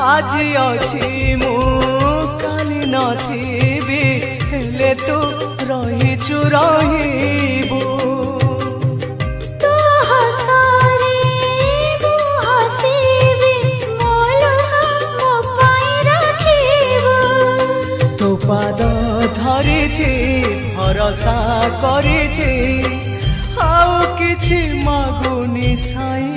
আজি ଅଛି ମୁଁ କାଲି ନଥିବି ହେଲେ ତୁ ରହିଛୁ ରହିବୁ ତୋ ପାଦ ଧରିଛି ଭରସା କରିଛି ଆଉ କିଛି ମାଗୁନି ସାଇ।